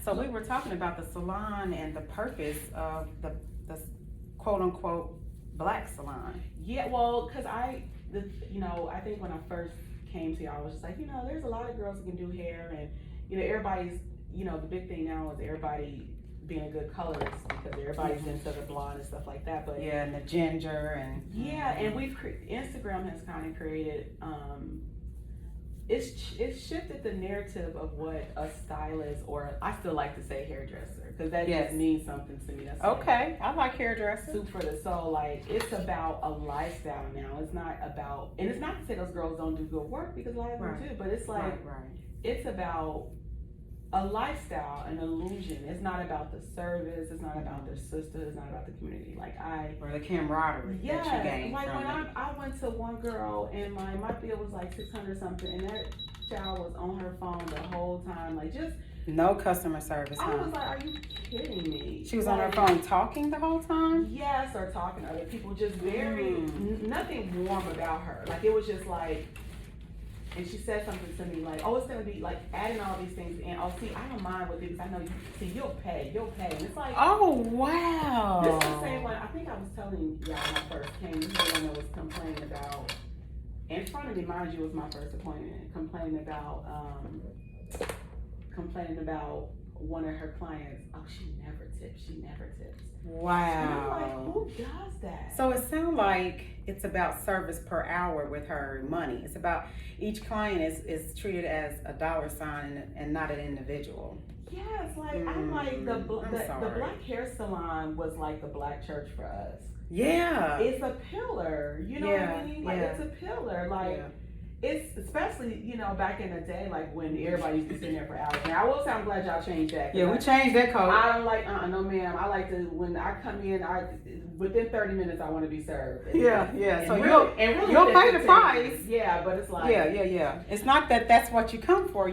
So we were talking about the salon and the purpose of the quote unquote black salon. Yeah, well, because I think when I first came to y'all, I was just like, there's a lot of girls who can do hair, and everybody's, the big thing now is everybody being a good colorist because everybody's into the blonde and stuff like that. But yeah, and the ginger and and Instagram has kind of created it's shifted the narrative of what a stylist, or I still like to say hairdresser, because that just means something to me. That's okay. I like hairdresser. Soup for the soul. Like, it's about a lifestyle now. It's not about, and it's not to say those girls don't do good work, because a lot of them do, but it's like it's about a lifestyle, an illusion. It's not about the service. It's not about their sister. It's not about the community. Or the camaraderie that you gain. Like from when I went to one girl and my bill was like $600 something, and that child was on her phone the whole time, like just no customer service. I was like, are you kidding me? She was on her phone talking the whole time? Yes, or talking to other people, just very nothing warm about her. Like, it was just like. And she said something to me like, oh, it's going to be like adding all these things in. Oh, see, I don't mind with it because I know you'll pay. And it's like, oh, wow. This is the same one. I think I was telling y'all when I first came. This is the one that was complaining about, in front of me, mind you, was my first appointment, complaining about one of her clients. Oh, she never tips. Wow. And I'm like, who does that? So it sounds like it's about service per hour with her money. It's about each client is treated as a dollar sign and not an individual. Yes, like I'm like the black hair salon was like the black church for us. Yeah. It's a pillar. You know what I mean? Like it's a pillar. Like it's especially, back in the day, like when everybody used to sit there for hours. Now I will say I'm glad y'all changed that. Yeah, we changed that code. I don't like no ma'am. I like to, when I come in, within 30 minutes I want to be served. Yeah. So really you'll pay the price. Yeah, but it's like Yeah. It's not that that's what you come for.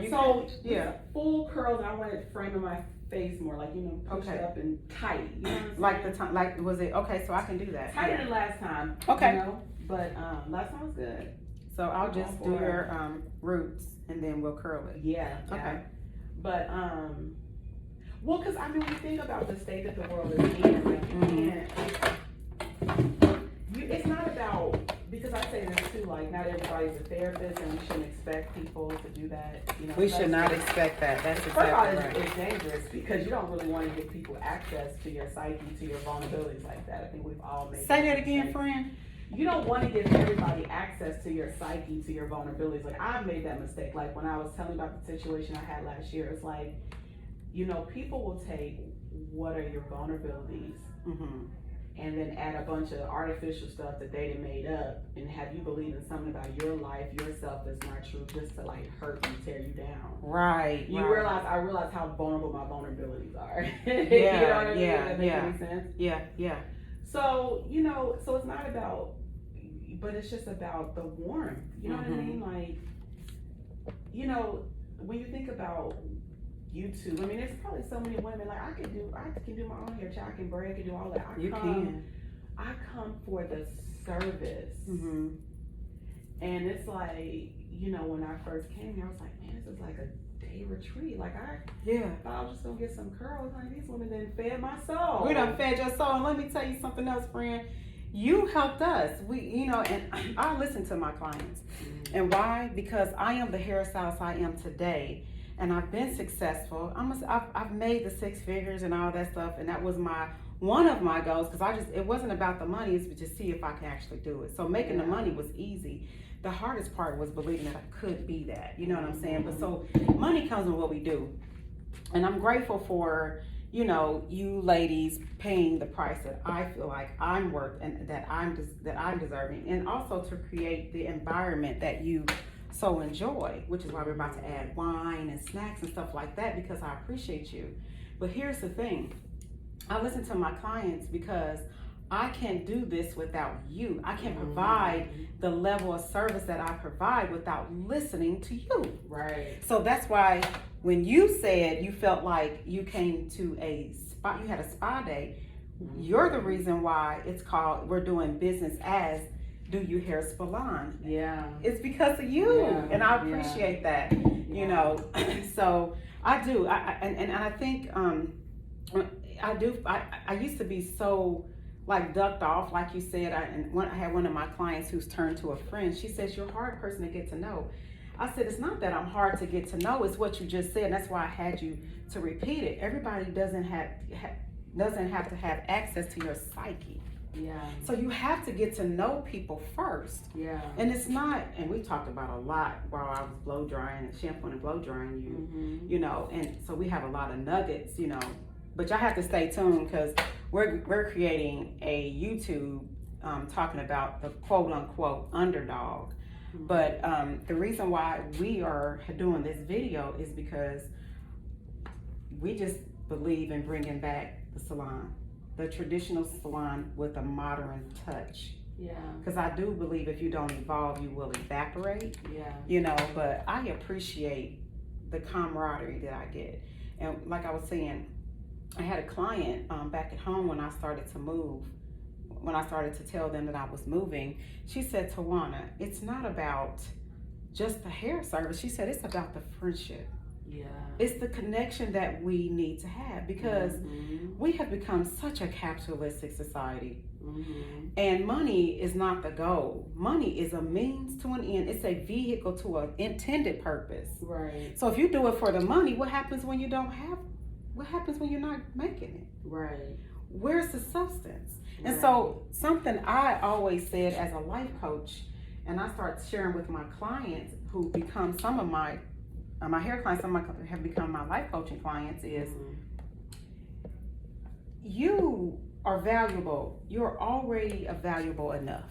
Full curls, and I wanted framing my face more, like pushed up and tight. You know what I'm saying? Like was it okay? So I can do that. Tighter than last time. Okay. But last time was good. So I'll just do your roots and then we'll curl it. Yeah. Okay. But well, because when you think about the state that the world is in, like it's not about, because I say this too, like not everybody's a therapist, and we shouldn't expect people to do that. We should not expect that. That's exactly right. It's dangerous because you don't really want to give people access to your psyche, to your vulnerabilities like that. I think we've all made. Say that again, friend. You don't want to give everybody access to your psyche, to your vulnerabilities. Like, I've made that mistake. Like, when I was telling you about the situation I had last year, it's like, people will take what are your vulnerabilities and then add a bunch of artificial stuff that they done made up and have you believe in something about your life, yourself that's not true, just to like hurt you, tear you down. Right. I realize how vulnerable my vulnerabilities are. Yeah. You know what I mean? That makes any sense? Yeah. So, so it's not about, but it's just about the warmth. You know what I mean? Like, when you think about YouTube, there's probably so many women, like I can do my own hair, I can braid, I can do all that. I come for the service. And it's like, when I first came here, I was like, man, this is like a day retreat. Like I thought I was just gonna get some curls. Like, these women done fed my soul. We done fed your soul. And let me tell you something else, friend. You helped us. And I listen to my clients. And why? Because I am the hairstylist I am today. And I've been successful. I've made the 6 figures and all that stuff. And that was one of my goals, because it wasn't about the money. It's just see if I can actually do it. So making the money was easy. The hardest part was believing that I could be that. You know what I'm saying? But so money comes with what we do. And I'm grateful for, you ladies paying the price that I feel like I'm worth and that I'm deserving. And also to create the environment that you so enjoy, which is why we're about to add wine and snacks and stuff like that, because I appreciate you. But here's the thing. I listen to my clients because I can't do this without you. I can't provide the level of service that I provide without listening to you. Right. So that's why when you said you felt like you came to a spa, you had a spa day, you're the reason why it's called, we're doing business as Do You Hair Salon. Yeah. It's because of you. And I appreciate that, So I do. And I think I do. I used to be so like ducked off, like you said. I had one of my clients who's turned to a friend. She says, "You're a hard person to get to know." I said, "It's not that I'm hard to get to know. It's what you just said. And that's why I had you to repeat it. Everybody doesn't have to have access to your psyche. Yeah. So you have to get to know people first. Yeah. And it's not, and we talked about a lot while I was blow drying and shampooing and blow drying you, you know, and so we have a lot of nuggets, you know, but y'all have to stay tuned because we're creating a YouTube talking about the quote unquote underdog. But the reason why we are doing this video is because we just believe in bringing back the salon, the traditional salon with a modern touch. Yeah. Because I do believe if you don't evolve, you will evaporate. Yeah. You know, but I appreciate the camaraderie that I get. And like I was saying, I had a client back at home when I started to move. When I started to tell them that I was moving, she said, "Tawana, it's not about just the hair service." She said, "It's about the friendship. Yeah. It's the connection that we need to have because we have become such a capitalistic society. And money is not the goal. Money is a means to an end. It's a vehicle to an intended purpose. Right. So if you do it for the money, what happens when you don't have? What happens when you're not making it? Right. Where's the substance? And Right. so something I always said as a life coach, and I start sharing with my clients who become some of my hair clients, some have become my life coaching clients, is you are valuable. You're already valuable enough.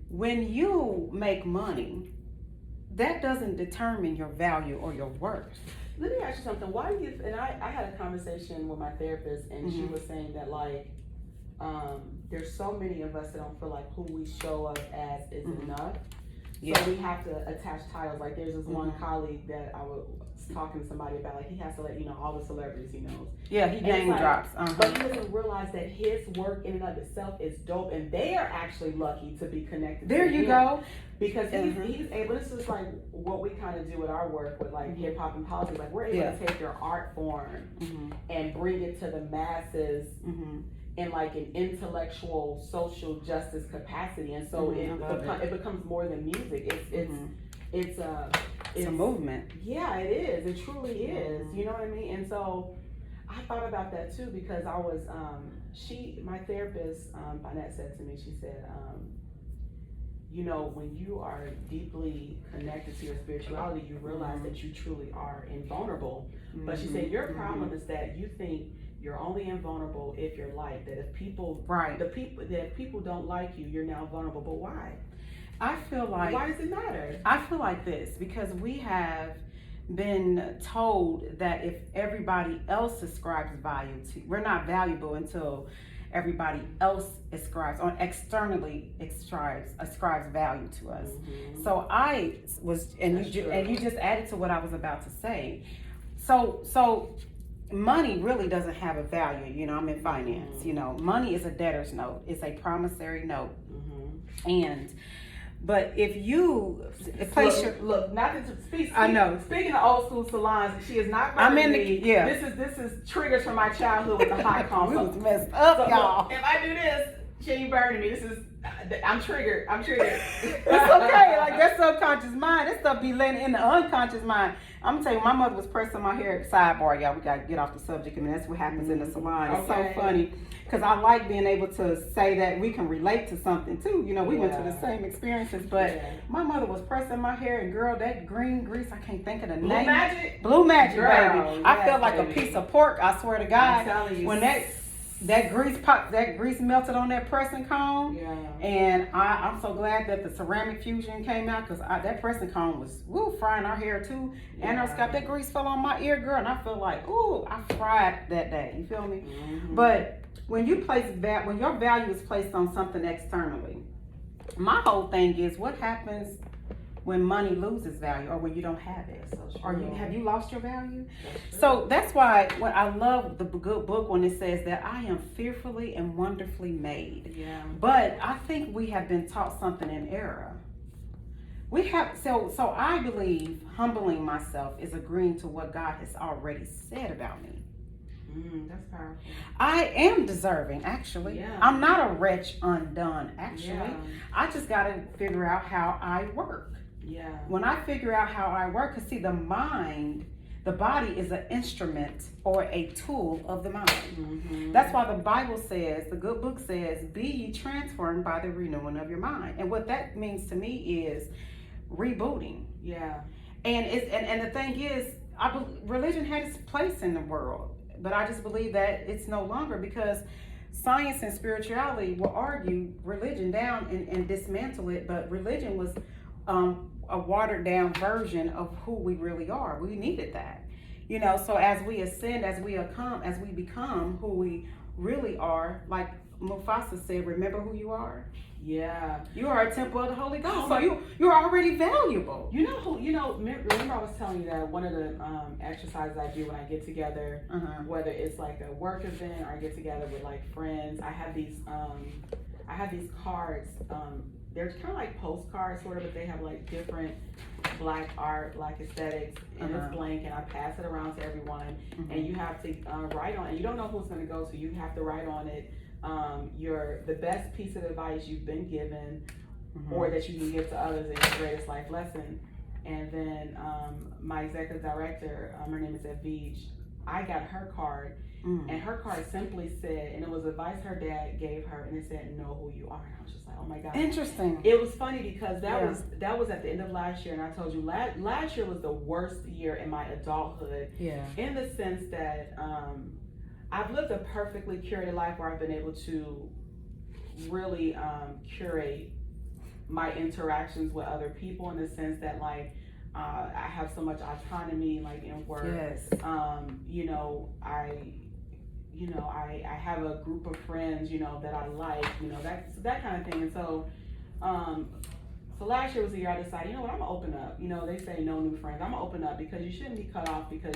When you make money, that doesn't determine your value or your worth. Let me ask you something. Why do you, and I had a conversation with my therapist and she was saying that like, there's so many of us that don't feel like who we show up as is enough. Yeah. So we have to attach titles. Like there's this one colleague that I was talking to somebody about, like he has to let you know all the celebrities he knows. Yeah, he name like, drops. But he doesn't realize that his work in and of itself is dope, and they are actually lucky to be connected. There to you him. go. Because he's able. This is like what we kind of do with our work with like hip hop and politics. Like we're able to take your art form and bring it to the masses. In like an intellectual, social justice capacity, and so it becomes more than music. It's a movement. Yeah, it is. It truly is. You know what I mean? And so I thought about that too because I was my therapist Bonette said to me. She said, you know, when you are deeply connected to your spirituality, you realize that you truly are invulnerable. But she said your problem is that you think you're only invulnerable if you're liked. That if people, if people don't like you, you're now vulnerable. But why? I feel like. Why does it matter? I feel like this because we have been told that if everybody else ascribes value to, we're not valuable until everybody else ascribes or externally ascribes value to us. So I was, and you just added to what I was about to say. So. Money really doesn't have a value, you know, I'm in finance, you know, money is a debtor's note, it's a promissory note. But if you place look, not to speak, I know. Speaking of old school salons, she is not burning me. This is triggers from my childhood with the high comb. We was messed up, so, y'all. If I do this, she ain't burning me. This is, I'm triggered. It's okay, like that subconscious mind, that stuff be letting in the unconscious mind. I'm gonna tell you, my mother was pressing my hair. Sidebar, y'all. We gotta get off the subject. I mean, that's what happens in the salon. It's so funny because I like being able to say that we can relate to something too. You know, we went through the same experiences. But my mother was pressing my hair, and girl, that green grease, I can't think of the name. Blue Magic, girl, baby. I felt like a piece of pork. I swear to God. I'm telling you, when that grease melted on that pressing comb, and I'm so glad that the ceramic fusion came out because that pressing comb was frying our hair too, and our scalp. That grease fell on my ear, girl, and I feel like I fried that day. You feel me? But when you when your value is placed on something externally, my whole thing is what happens when money loses value or when you don't have it. Or have you lost your value? So that's why when I love the good book when it says that I am fearfully and wonderfully made. But I think we have been taught something in error. We have so I believe humbling myself is agreeing to what God has already said about me. That's powerful. I am deserving, actually. Yeah. I'm not a wretch undone, actually. Yeah. I just got to figure out how I work. Yeah. When I figure out how I work, because see, the body is an instrument or a tool of the mind. Mm-hmm. That's why the Bible says, the good book says, be ye transformed by the renewing of your mind. And what that means to me is rebooting. Yeah. And the thing is, religion had its place in the world, but I just believe that it's no longer, because science and spirituality will argue religion down and dismantle it, but religion was a watered down version of who we really are. We needed that, so as we ascend, as we become who we really are, like Mufasa said, remember who you are. Yeah. You are a temple of the Holy Ghost, so you're already valuable. Remember I was telling you that one of the exercises I do when I get together, whether it's like a work event or I get together with like friends, I have these cards. They're kind of like postcards sort of, but they have like different black art, black aesthetics, and it's blank, and I pass it around to everyone, and you have to write on it. You don't know who it's going to go to. You have to write on it the best piece of advice you've been given, or that you can give to others, and your greatest life lesson. And then my executive director, her name is Evij, I got her card, and her card simply said, and it was advice her dad gave her, and it said, know who you are. And I was just like, oh my God. Interesting. It was funny because that was at the end of last year, and I told you last year was the worst year in my adulthood. Yeah. In the sense that I've lived a perfectly curated life where I've been able to really curate my interactions with other people, in the sense that like I have so much autonomy, like in work. Yes. I have a group of friends, that I like, that kind of thing. And so last year was the year I decided, you know what, I'm gonna open up. They say no new friends. I'm gonna open up, because you shouldn't be cut off because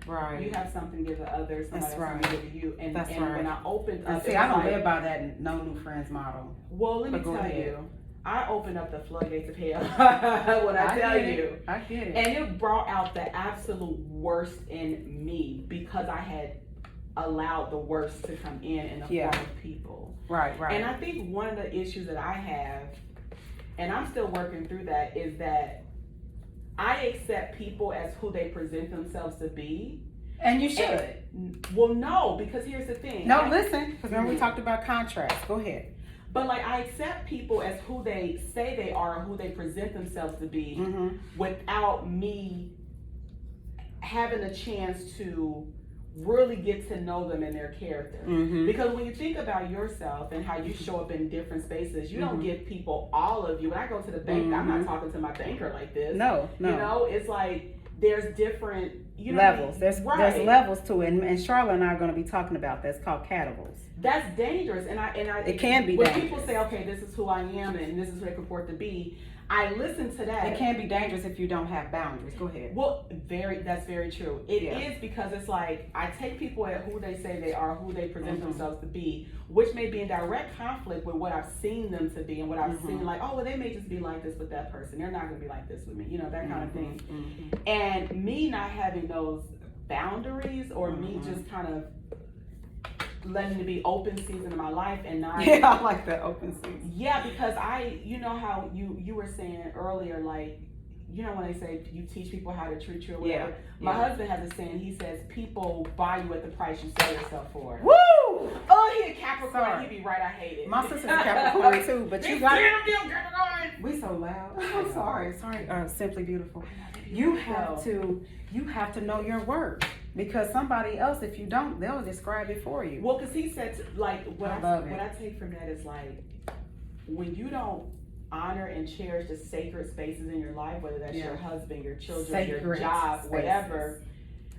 right. you have something to give to others, somebody else something to give to you. And when I opened up, see, I don't live by that no new friends model. Well, let me tell you, I opened up the floodgates of hell when I tell you. I get it. And it brought out the absolute worst in me, because I had allowed the worst to come in the form of people. Right. And I think one of the issues that I have, and I'm still working through that, is that I accept people as who they present themselves to be. And you should. Well, no, because here's the thing. Listen, because remember we talked about contrast. Go ahead. But like, I accept people as who they say they are, who they present themselves to be, without me having a chance to really get to know them and their character. Because when you think about yourself and how you show up in different spaces, you don't give people all of you. When I go to the bank, I'm not talking to my banker like this. No. It's like there's different levels. There's levels to it, and Charlotte and I are going to be talking about that's called catalogs. That's dangerous, and I it can be when dangerous. People say, okay, this is who I am and this is who I purport to be, I listen to that. It can be dangerous if you don't have boundaries. Go ahead. Well, that's very true. It is, because it's like I take people at who they say they are, who they present themselves to be, which may be in direct conflict with what I've seen them to be and what I've seen, like, oh, well, they may just be like this with that person. They're not going to be like this with me, that kind of thing. And me not having those boundaries, or me just kind of letting it be open season in my life and not. Yeah, I like that open season. Yeah, because how you were saying earlier, like, when they say you teach people how to treat you or whatever. My husband has a saying. He says people buy you at the price you sell yourself for. Woo! Oh, he a Capricorn. He be right. I hate it. My sister's a Capricorn too, but you got Capricorn. We so loud. I'm sorry. Simply beautiful. You have to know your worth, because somebody else, if you don't, they'll describe it for you. Well, because he said, like, what I take from that is, like, when you don't honor and cherish the sacred spaces in your life, whether that's your husband, your children, your job, whatever,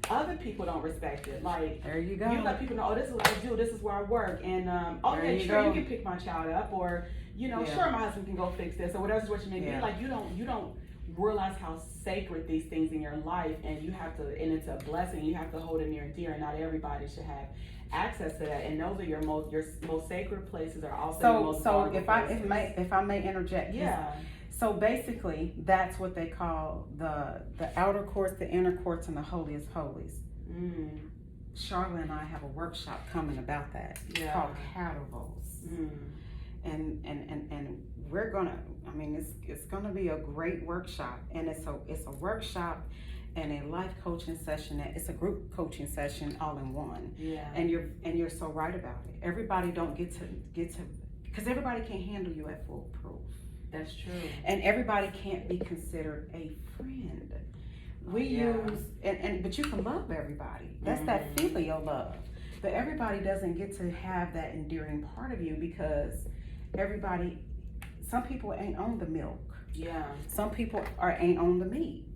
other people don't respect it. Like, there you go. You let people know, oh, this is what I do, this is where I work, and you can pick my child up, or sure, my husband can go fix this, or whatever situation may be. Like, you don't realize how sacred these things in your life, and you have to, and it's a blessing. You have to hold it near and dear, and not everybody should have access to that. And those are your most sacred places, are also your most vulnerable places. If I may interject. So basically, that's what they call the outer courts, the inner courts, and the holiest holies. Charlotte and I have a workshop coming about that. It's called Catterals. And we're gonna, I mean, it's gonna be a great workshop, and it's a workshop and a life coaching session. It's a group coaching session all in one. And you're so right about it. Everybody don't get to because everybody can't handle you at full proof. That's true. And everybody can't be considered a friend. We use but you can love everybody. That's that filial love. But everybody doesn't get to have that endearing part of you because some people ain't on the milk. Some people ain't on the meat.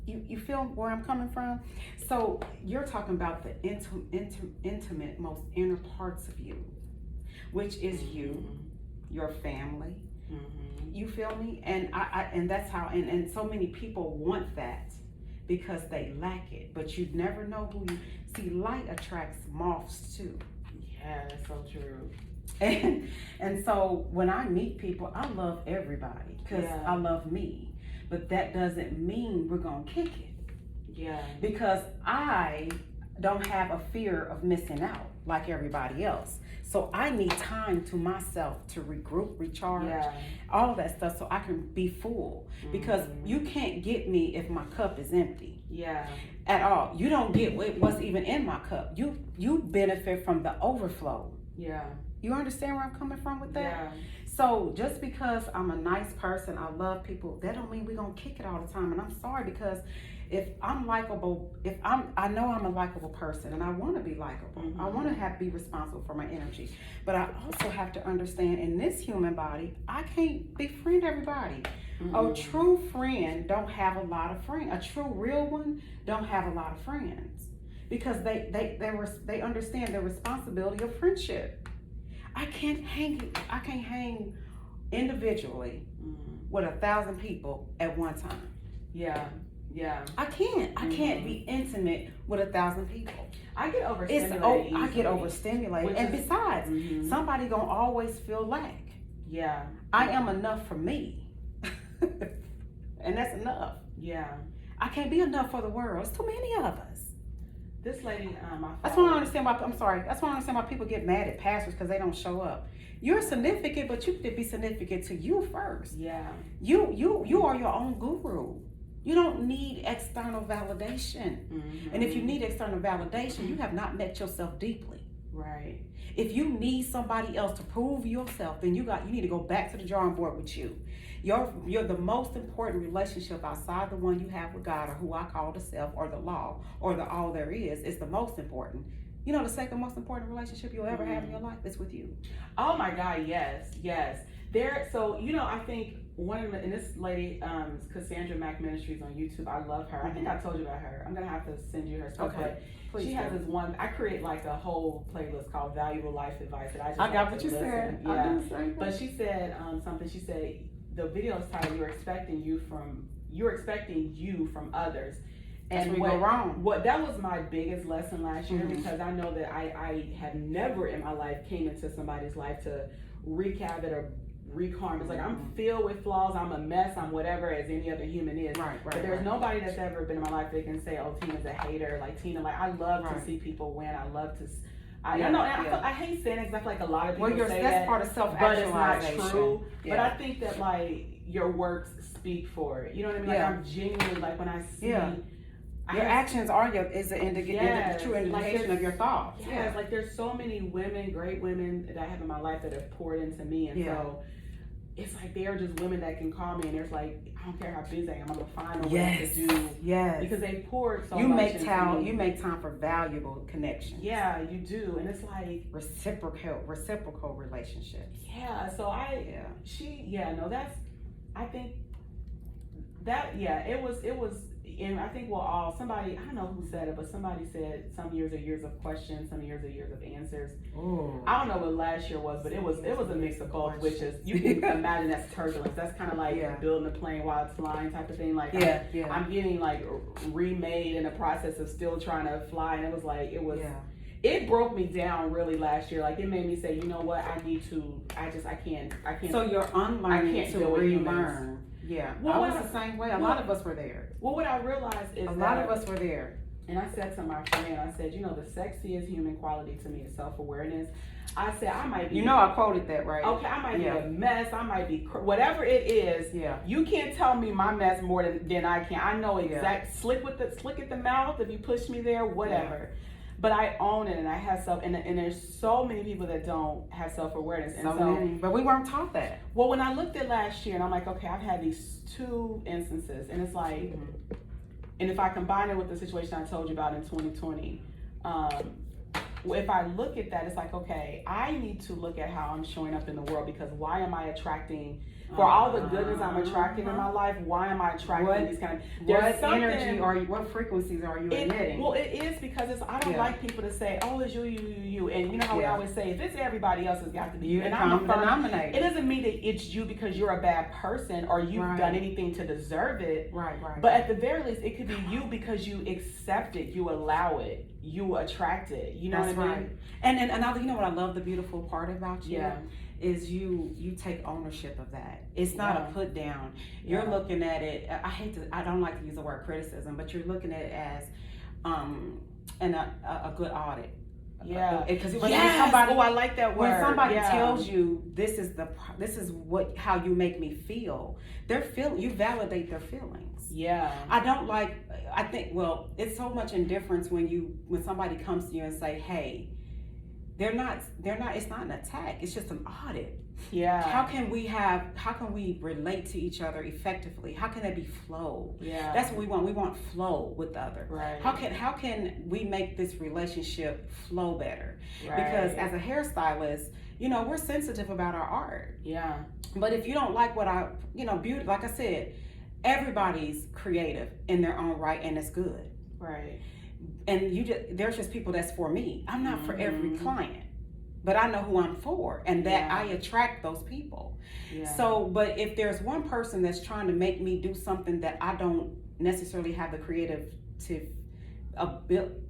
You feel where I'm coming from? So you're talking about the intimate, most inner parts of you, which is you, your family. You feel me? And and that's how, and so many people want that because they lack it, but you never know who you see. Light attracts moths too. Yeah, that's so true. And so when I meet people, I love everybody because I love me, but that doesn't mean we're gonna kick it. Because I don't have a fear of missing out like everybody else. So I need time to myself to regroup, recharge, all of that stuff so I can be full. Because you can't get me if my cup is empty. At all. You don't get what's even in my cup. You benefit from the overflow. You understand where I'm coming from with that? So just because I'm a nice person, I love people, that don't mean we're gonna kick it all the time. And I'm sorry, because if I'm likable, I know I'm a likable person and I want to be likable. I want to be responsible for my energy. But I also have to understand in this human body, I can't befriend everybody. A true friend don't have a lot of friends. A true real one don't have a lot of friends because they understand the responsibility of friendship. I can't hang individually with 1,000 people at one time. I can't be intimate with 1,000 people. I get overstimulated. I get overstimulated. And besides, somebody gonna always feel lack. I am enough for me. And that's enough. I can't be enough for the world. It's too many of us. This lady, that's why I understand why, I'm sorry, that's why I understand why people get mad at pastors because they don't show up. You're significant, but you could be significant to you first. You are your own guru. You don't need external validation. And if you need external validation, you have not met yourself deeply. If you need somebody else to prove yourself, then you need to go back to the drawing board with you. You're the most important relationship outside the one you have with God, or who I call the self, or the law, or the all there is the most important. You know, the second most important relationship you'll ever have in your life is with you. Oh my God, yes. So, you know, I think and this lady, Cassandra Mack Ministries on YouTube, I love her. I think I told you about her. I'm gonna have to send you her stuff. Okay. But she has this one, I create like a whole playlist called Valuable Life Advice that I got what you said. But she said something. She said the video is titled "You're expecting you from others." And we go wrong. What that was my biggest lesson last year, because I know that I have never in my life came into somebody's life to wreak havoc or wreak harm. It's like I'm filled with flaws. I'm a mess. I'm whatever as any other human is. But there's nobody that's ever been in my life that can say, "Oh, Tina's a hater." Like Tina, like I love to see people win. I love to. I hate saying it because I feel like a lot of people say that's that, part of self-actualization. But it's not true. But I think that like your works speak for it. You know what I mean? Like I'm genuinely like when I see. Your actions are the true indication of your thoughts. Like there's so many women, great women that I have in my life that have poured into me, and so it's like they're just women that can call me, and there's like I don't care how busy I am, I'm gonna find a way to do because they poured so much. You make time for valuable connections. Yeah, you do, and it's like reciprocal relationships. So it was. And I think somebody, I don't know who said it, but somebody said some years are years of questions, some years are years of answers. Ooh. I don't know what last year was, but it was a mix of both, which is, you can imagine that's turbulence. That's kind of like building a plane while it's flying type of thing. Like I'm getting like remade in the process of still trying to fly. And it was like, it broke me down really last year. Like, it made me say, you know what, I can't. So you're unlearning I can't to deal with humans. relearn. Yeah, Well, I was the same way. A lot of us were there. Well, what I realized is a lot of us were there. And I said to my friend, I said, you know, the sexiest human quality to me is self-awareness. I said, I might be. You know, I quoted that, right? Okay, I might be a mess. I might be whatever it is. Yeah. You can't tell me my mess more than I can. I know exact slick at the mouth. If you push me there, whatever. Yeah. But I own it, and I have and there's so many people that don't have self-awareness. And so many. But we weren't taught that. Well, when I looked at last year, and I'm like, okay, I've had these 2 instances, and it's like, and if I combine it with the situation I told you about in 2020, if I look at that, it's like, okay, I need to look at how I'm showing up in the world, because why am I attracting, for all the goodness I'm attracting in my life, why am I attracting these kind of, what energy are you, what frequencies are you emitting? Well, it is because I don't like people to say, oh, it's you, and you know how we always say, if it's everybody else, it's got to be you. And I'm a denominator. It doesn't mean that it's you because you're a bad person or you've done anything to deserve it. Right. But at the very least, it could be you because you accept it, you allow it, you attract it. You know what I mean? And you know what I love, the beautiful part about you? Yeah. Is you take ownership of that. It's not a put down. You're looking at it, I don't like to use the word criticism, but you're looking at it as a good audit. Yeah. Because somebody, I like that word. When somebody tells you this is how you make me feel, you validate their feelings. Yeah. I think it's so much indifference when somebody comes to you and say, hey, they're not, it's not an attack, it's just an audit. Yeah. How can we relate to each other effectively? How can there be flow? Yeah. That's what we want. We want flow with others. Right. How can we make this relationship flow better? Right. Because as a hairstylist, you know, we're sensitive about our art. Yeah. But if you don't like beauty, like I said, everybody's creative in their own right, and it's good. Right. And there's just people that's for me. I'm not for every client, but I know who I'm for, and that I attract those people. Yeah. So, but if there's one person that's trying to make me do something that I don't necessarily have the creative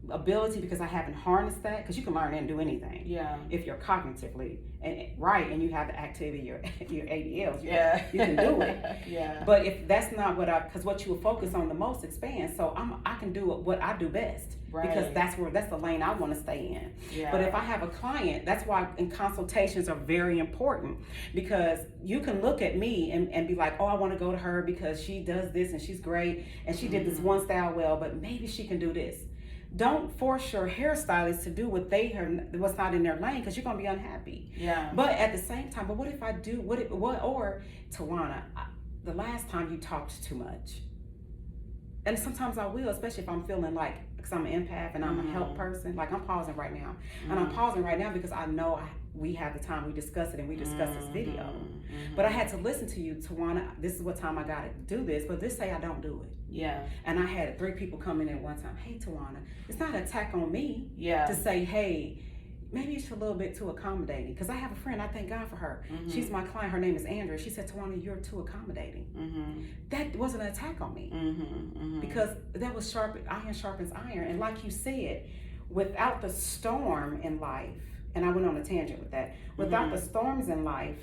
ability, because I haven't harnessed that, because you can learn and do anything. Yeah. If you're cognitively and you have the activity, your ADLs, you can do it. Yeah. But if that's not because what you will focus on the most expands, so I can do what I do best. Right. Because that's the lane I want to stay in. Yeah. But if I have a client, that's why consultations are very important, because you can look at me and be like, oh, I want to go to her because she does this and she's great and she did this one style well, but maybe she can do this. Don't force your hairstylist to do what's not in their lane, because you're gonna be unhappy. Yeah. But at the same time, but what if I do or Tawana, the last time you talked too much. And sometimes I will, especially if I'm feeling like, because I'm an empath and I'm a help person. Like, I'm pausing right now. And I'm pausing right now because I know we have the time, we discuss it, and we discuss this video. But I had to listen to you, Tawana, this is what time I gotta do this, but this say I don't do it. Yeah. And I had 3 people come in at one time. Hey, Tawana, it's not an attack on me to say, hey, maybe it's a little bit too accommodating. Because I have a friend, I thank God for her. She's my client, her name is Andrea. She said, Tawana, you're too accommodating. That wasn't an attack on me. Because that was iron sharpens iron. And like you said, without the storm in life, and I went on a tangent with that, without the storms in life,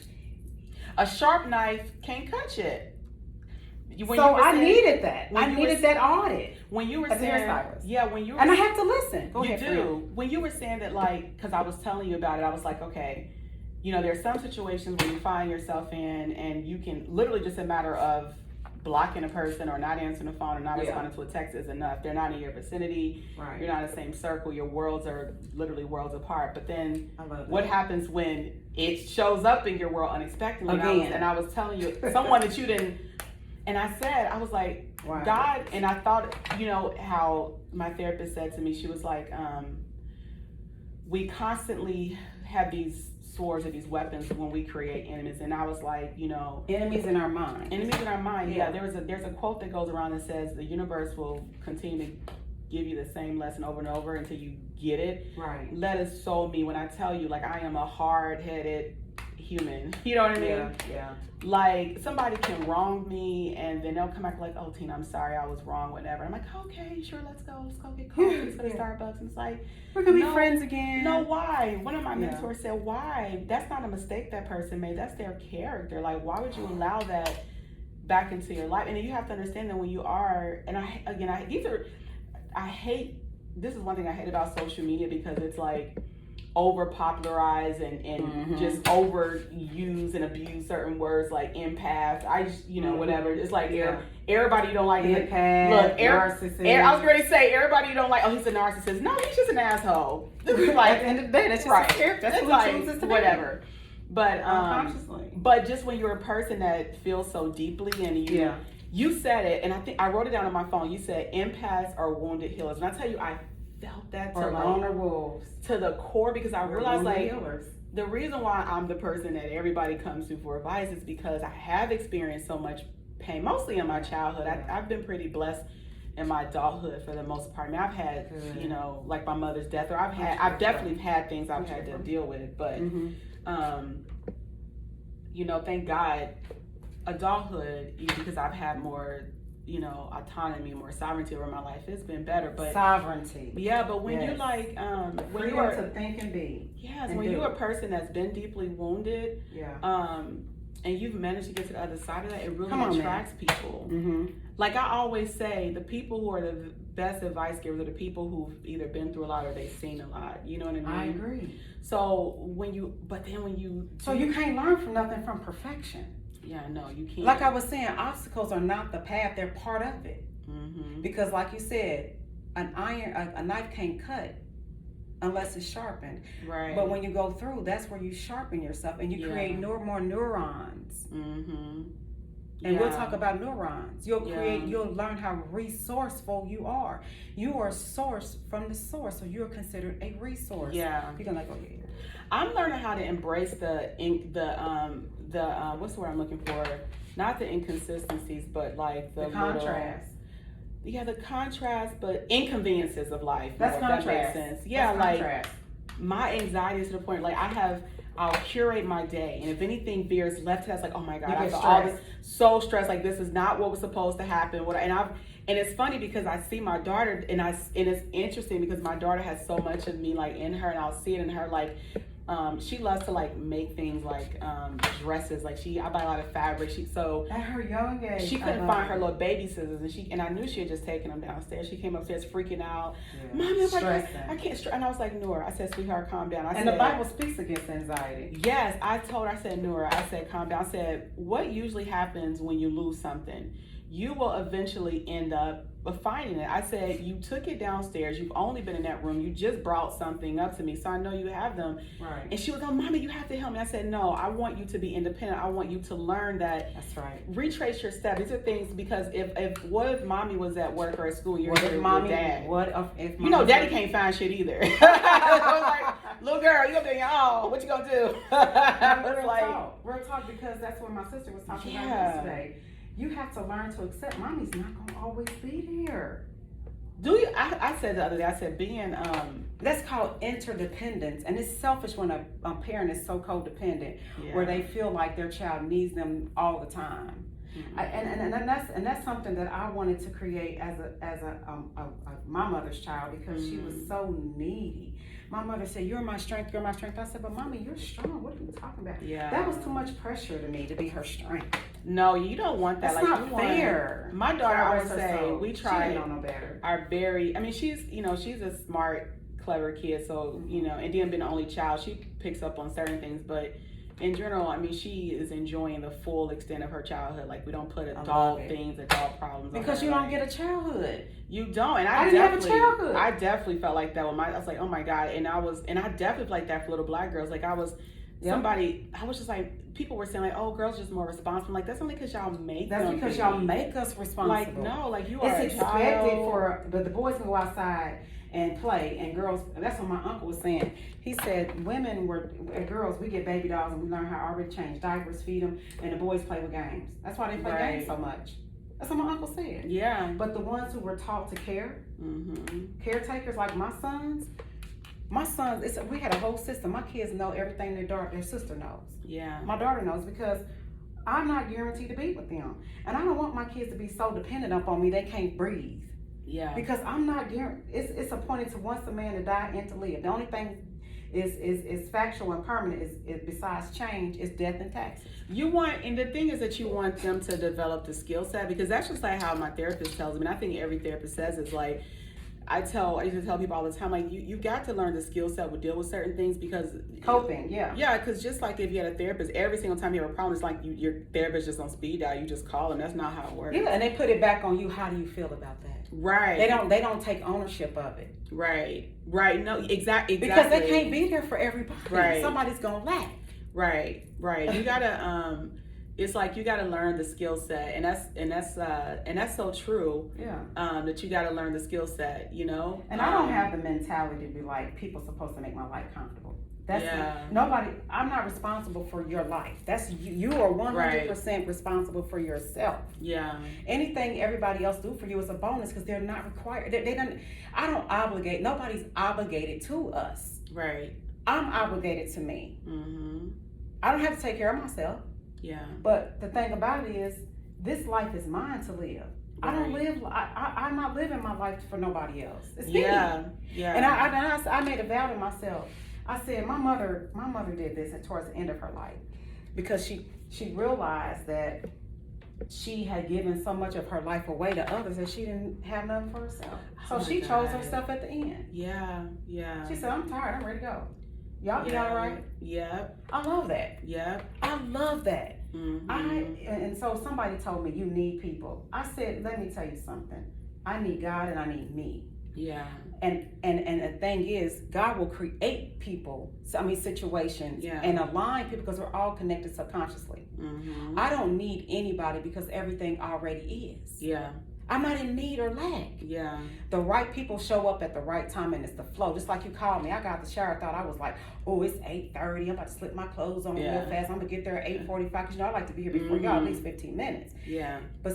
a sharp knife can't cut it. I needed that. I needed that audit. When you were as saying, a hairstylist. Yeah, when you were, and I have to listen. Go ahead. When you were saying that, like, because I was telling you about it, I was like, okay, you know, there's some situations where you find yourself in, and you can literally just a matter of blocking a person or not answering the phone or not responding to a text is enough. They're not in your vicinity. Right. You're not in the same circle. Your worlds are literally worlds apart. But then what happens when it shows up in your world unexpectedly? And I was telling you, someone that you didn't, and I said, I was like, God, and I thought, you know, how my therapist said to me, she was like, we constantly have these swords or these weapons when we create enemies. And I was like, you know, enemies in our mind. Enemies in our mind. Yeah. There's a quote that goes around that says the universe will continue to give you the same lesson over and over until you get it. Right. That is so me when I tell you, like, I am a hard-headed human. You know what I mean? Yeah. Like, somebody can wrong me, and then they'll come back like, oh, Tina, I'm sorry, I was wrong, whatever. I'm like, okay, sure, let's go get coffee, let's go to Starbucks. And it's like, we're gonna be friends again. No, why? One of my mentors said, why? That's not a mistake that person made. That's their character. Like, why would you allow that back into your life? And then you have to understand that when you are, and I hate, this is one thing I hate about social media, because it's like over popularized and just overuse and abuse certain words like empath. I just, whatever. It's like everybody don't like it. Look, narcissist. I was ready to say everybody don't like, oh, he's a narcissist. No, he's just an asshole. Like, at the end of the day, that's just his character. That's what he chooses to whatever. But unconsciously. But just when you're a person that feels so deeply, and you said it, and I think I wrote it down on my phone. You said empaths are wounded healers, and I tell you, I felt that to the core, because I realized like the reason why I'm the person that everybody comes to for advice is because I have experienced so much pain, mostly in my childhood. I've been pretty blessed in my adulthood for the most part. I mean, I've had, like my mother's death, or I've definitely had things I've had to deal with, but thank God, adulthood, because I've had more, autonomy, more sovereignty over my life, it's been better. But sovereignty. Yeah, but when you're like, when you are to think and be. Yes, when you're a person that's been deeply wounded, and you've managed to get to the other side of that, it really attracts people. Like I always say, the people who are the best advice givers are the people who've either been through a lot or they've seen a lot. You know what I mean? I agree. So so you can't learn from nothing from perfection. Yeah, no, you can't. Like I was saying, obstacles are not the path; they're part of it. Because, like you said, a knife can't cut unless it's sharpened. Right. But when you go through, that's where you sharpen yourself and you create more neurons. And we'll talk about neurons. You'll learn how resourceful you are. You are sourced from the source, so you're considered a resource. Yeah. You're gonna go here. I'm learning how to embrace the what's the word I'm looking for? Not the inconsistencies, but like the contrast. The contrast, but inconveniences of life. That's contrast. That makes sense. Yeah, that's like contrast. My anxiety is to the point like I'll curate my day, and if anything veers left, that's like, oh my God, I feel all this so stressed. Like this is not what was supposed to happen. And it's funny because I see my daughter, and it's interesting because my daughter has so much of me like in her, and I'll see it in her like. She loves to like make things like dresses. Like I buy a lot of fabric. At her young age, she couldn't find her little baby scissors, and I knew she had just taken them downstairs. She came upstairs freaking out. Mommy, I'm like, I can't. And I was like, Nora, I said, sweetheart, calm down. And the Bible speaks against anxiety. Yes, I told her. I said, Nora, I said, calm down. I said, what usually happens when you lose something? You will eventually end up finding it. I said, you took it downstairs. You've only been in that room. You just brought something up to me, so I know you have them. Right. And she was like, Mommy, you have to help me. I said, no, I want you to be independent. I want you to learn that. That's right. Retrace your steps. These are things, because what if Mommy was at work or at school? What if Mommy, Dad? What if Daddy can't find shit either. I was like, little girl, you up there, what you gonna do? Real talk, because that's what my sister was talking about yesterday. You have to learn to accept Mommy's not gonna always be there. Do you? I said the other day, I said being that's called interdependence, and it's selfish when a parent is so codependent, where they feel like their child needs them all the time. And that's something that I wanted to create as my mother's child, because she was so needy. My mother said, "You're my strength, you're my strength." I said, "But Mommy, you're strong. What are you talking about?" Yeah. That was too much pressure to me to be her strength. No, you don't want that. That's not fair. My daughter, I would say, we tried. She didn't know no better. She's a smart, clever kid. So and then being the only child, she picks up on certain things. But in general, she is enjoying the full extent of her childhood. Like we don't put adult problems. Because you don't get a childhood. You don't, and I didn't have a childhood. I definitely felt like that with I was like, oh my God, and I definitely felt like that for little black girls. Like I was just like, people were saying like, oh, girls are just more responsible. Like that's only because y'all make them. That's because y'all make us responsible. Like no, like you are. It's expected but the boys can go outside and play, and girls. That's what my uncle was saying. He said girls, we get baby dolls and we learn how to already change diapers, feed them, and the boys play with games. That's why they play games so much. That's what my uncle said. Yeah. But the ones who were taught to care, caretakers like my sons, My sons, we had a whole system. My kids know everything their sister knows. Yeah. My daughter knows because I'm not guaranteed to be with them. And I don't want my kids to be so dependent upon me they can't breathe. Yeah. Because I'm not guaranteed. It's appointed to once a man to die and to live. The only thing is factual and permanent is besides change is death and taxes. And the thing is that you want them to develop the skill set, because that's just like how my therapist tells me, and I think every therapist says is like, I used to tell people all the time, like, you got to learn the skill set to deal with certain things, because Coping, yeah. Yeah, because just like if you had a therapist, every single time you have a problem, it's like your therapist just on speed dial. You just call them. That's not how it works. Yeah, and they put it back on you. How do you feel about that? Right. They don't take ownership of it. Right. No, exactly. Because they can't be there for everybody. Right. Somebody's gonna lack. Right. You gotta it's like you gotta learn the skill set, and that's so true. Yeah. That you gotta learn the skill set, you know. And I don't have the mentality to be like, people's supposed to make my life comfortable. Nobody. I'm not responsible for your life. That's you are 100% responsible for yourself. Yeah. Anything everybody else do for you is a bonus because they're not required. They don't. I don't obligate. Nobody's obligated to us. Right. I'm obligated to me. Mm-hmm. I don't have to take care of myself. Yeah. But the thing about it is, this life is mine to live. Right. I don't live. I'm not living my life for nobody else. It's me. Yeah. And I made a vow to myself. I said my mother did this towards the end of her life because she realized that she had given so much of her life away to others that she didn't have nothing for herself. So she chose herself at the end. Yeah. She said, "I'm tired. I'm ready to go. Y'all be all right." Yep. I love that. Yep. I love that. Mm-hmm. And so somebody told me you need people. I said, let me tell you something. I need God and I need me. Yeah. And the thing is, God will create people, situations, and align people because we're all connected subconsciously. Mm-hmm. I don't need anybody because everything already is. Yeah. I'm not in need or lack. Yeah. The right people show up at the right time and it's the flow. Just like you called me. I got the shower, thought I was like, oh, it's 8:30. I'm about to slip my clothes on real fast. I'm going to get there at 8:45 because I like to be here before y'all at least 15 minutes. Yeah. But